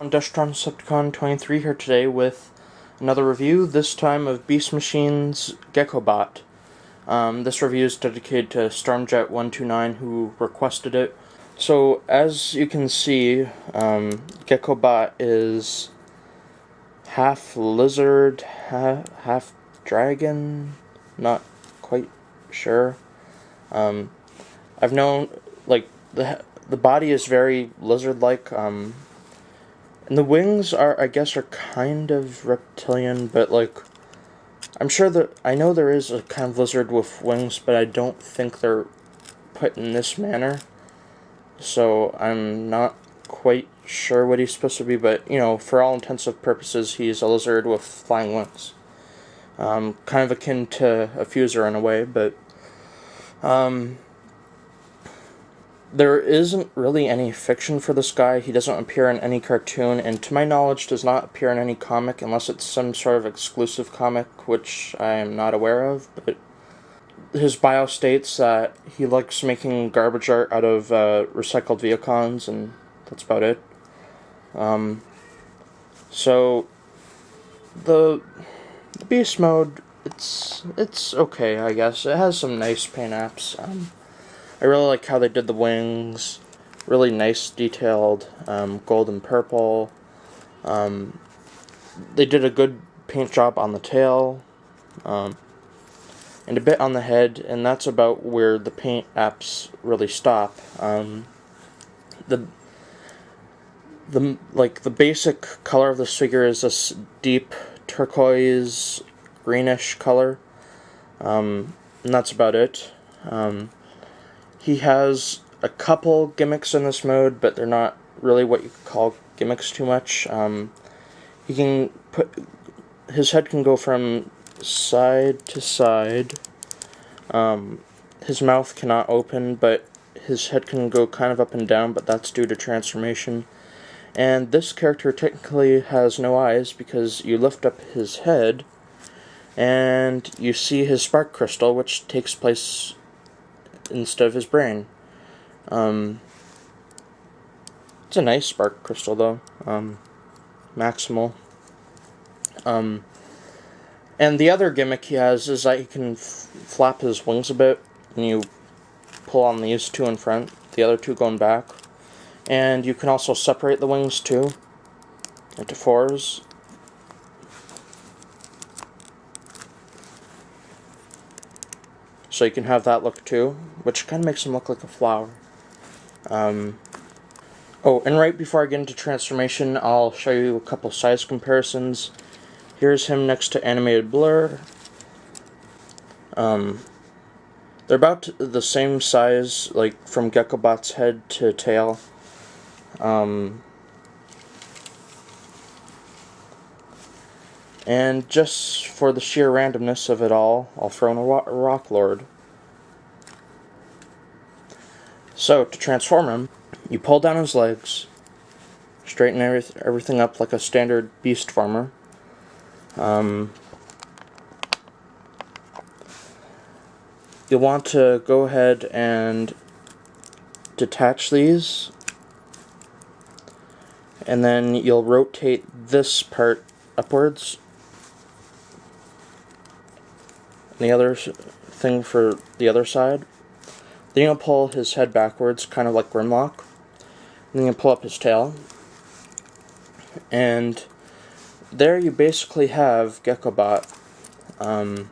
I'm Decepticon 23 here today with another review, this time of Beast Machine's Geckobot. This review is dedicated to Stormjet129 who requested it. So, as you can see, Geckobot is half lizard, half dragon, not quite sure. I've known, like, the body is very lizard-like, and the wings are kind of reptilian, but I'm sure that I know there is a kind of lizard with wings, but I don't think they're put in this manner. So I'm not quite sure what he's supposed to be, but for all intents and purposes, he's a lizard with flying wings. Kind of akin to a fuser in a way, but there isn't really any fiction for this guy. He doesn't appear in any cartoon, and to my knowledge does not appear in any comic unless it's some sort of exclusive comic, which I am not aware of, but his bio states that he likes making garbage art out of recycled Viacons, and that's about it. So the beast mode, it's okay, I guess. It has some nice paint apps. I really like how they did the wings, really nice detailed, gold and purple. They did a good paint job on the tail, and a bit on the head, and that's about where the paint apps really stop. The basic color of this figure is this deep turquoise greenish color, and that's about it. He has a couple gimmicks in this mode, but they're not really what you could call gimmicks too much. He can his head can go from side to side. His mouth cannot open, but his head can go kind of up and down, but that's due to transformation. And this character technically has no eyes because you lift up his head and you see his spark crystal, which takes place instead of his brain. It's a nice spark crystal though, maximal. And the other gimmick he has is that he can flap his wings a bit, and you pull on these two in front, the other two going back. And you can also separate the wings too, into fours. So you can have that look too, which kind of makes him look like a flower. Oh, and right before I get into transformation, I'll show you a couple size comparisons. Here's him next to Animated Blur. They're about the same size, like from Geckobot's head to tail. And just for the sheer randomness of it all, I'll throw in a Rock Lord. So, to transform him, you pull down his legs, straighten everything up like a standard beast former. You'll want to go ahead and detach these, and then you'll rotate this part upwards. And the other thing for the other side. Then you'll pull his head backwards, kind of like Grimlock. And then you pull up his tail. And there you basically have Geckobot. I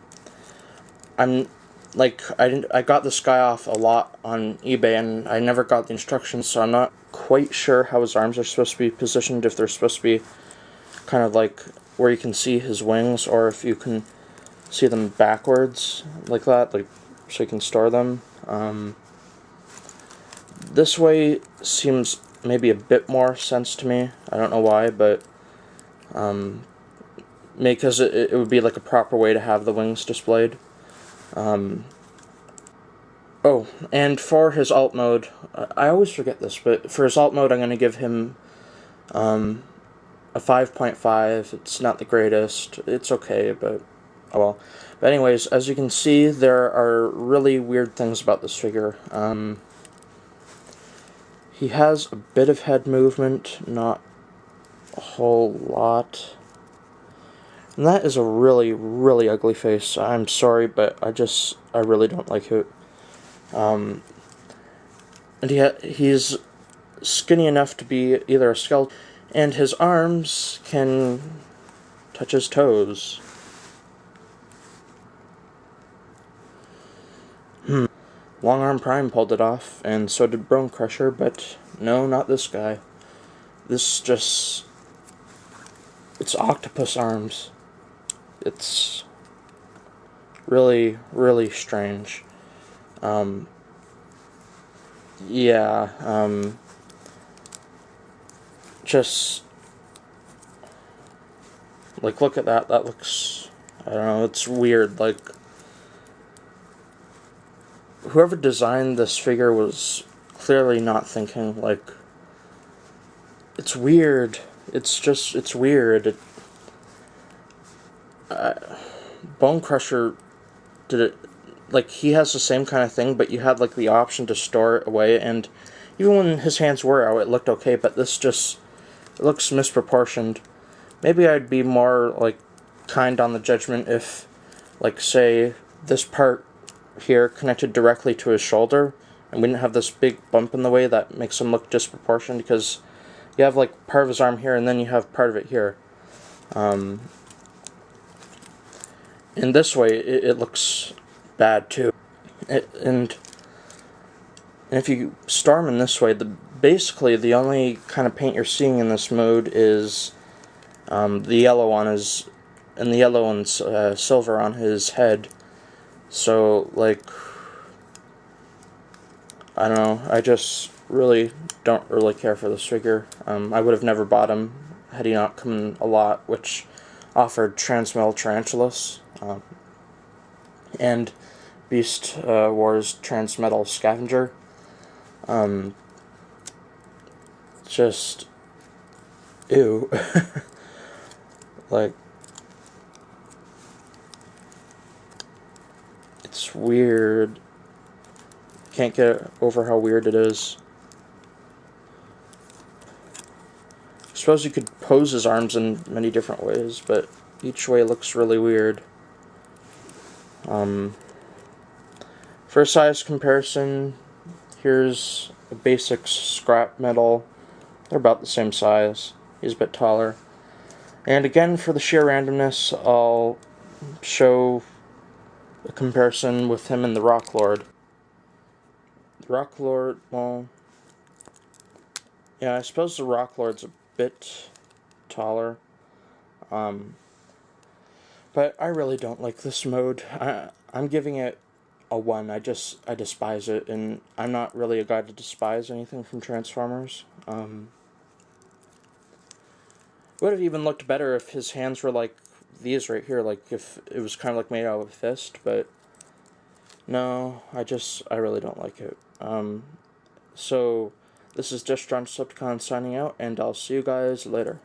got this guy off a lot on eBay, and I never got the instructions, so I'm not quite sure how his arms are supposed to be positioned, if they're supposed to be kind of like where you can see his wings, or if you can see them backwards like that, so you can store them. This way seems maybe a bit more sense to me. I don't know why, but because it would be like a proper way to have the wings displayed. Oh, and for his alt mode, I always forget this, but for his alt mode I'm going to give him a 5.5. It's not the greatest. It's okay, but oh well. But anyways, as you can see, there are really weird things about this figure. He has a bit of head movement, not a whole lot. And that is a really, really ugly face. I'm sorry, but I really don't like it. And he's skinny enough to be either a skeleton, and his arms can touch his toes. Long Arm Prime pulled it off, and so did Bone Crusher, but no, not this guy. This just... it's octopus arms. It's really, really strange. Yeah, just, like, look at that. That looks, I don't know, it's weird. Like, whoever designed this figure was clearly not thinking, like, it's weird. It's just, it's weird. Bone Crusher did it, like, he has the same kind of thing, but you had, like, the option to store it away, and even when his hands were out, it looked okay, but this just, it looks misproportioned. Maybe I'd be more, like, kind on the judgment if, like, say, this part here connected directly to his shoulder, and we didn't have this big bump in the way that makes him look disproportioned, because you have, like, part of his arm here, and then you have part of it here. In this way, it looks bad, too. And if you storm in this way, basically the only kind of paint you're seeing in this mode is the yellow on his, and the yellow and silver on his head. So, like, I don't know, I just really don't really care for this figure. I would have never bought him had he not come in a lot, which offered Transmetal Tarantulas, and Beast Wars Transmetal Scavenger. Just, ew. Like, it's weird. Can't get over how weird it is. I suppose you could pose his arms in many different ways, but each way looks really weird. For a size comparison, here's a basic scrap metal. They're about the same size. He's a bit taller. And again, for the sheer randomness, I'll show a comparison with him and the Rock Lord. The Rock Lord, well, yeah, I suppose the Rock Lord's a bit taller. But I really don't like this mode. I'm giving it a 1. I despise it, and I'm not really a guy to despise anything from Transformers. It would have even looked better if his hands were like these right here, like if it was kind of like made out of a fist, but no, I really don't like it. So, this is Just John Decepticon signing out, and I'll see you guys later.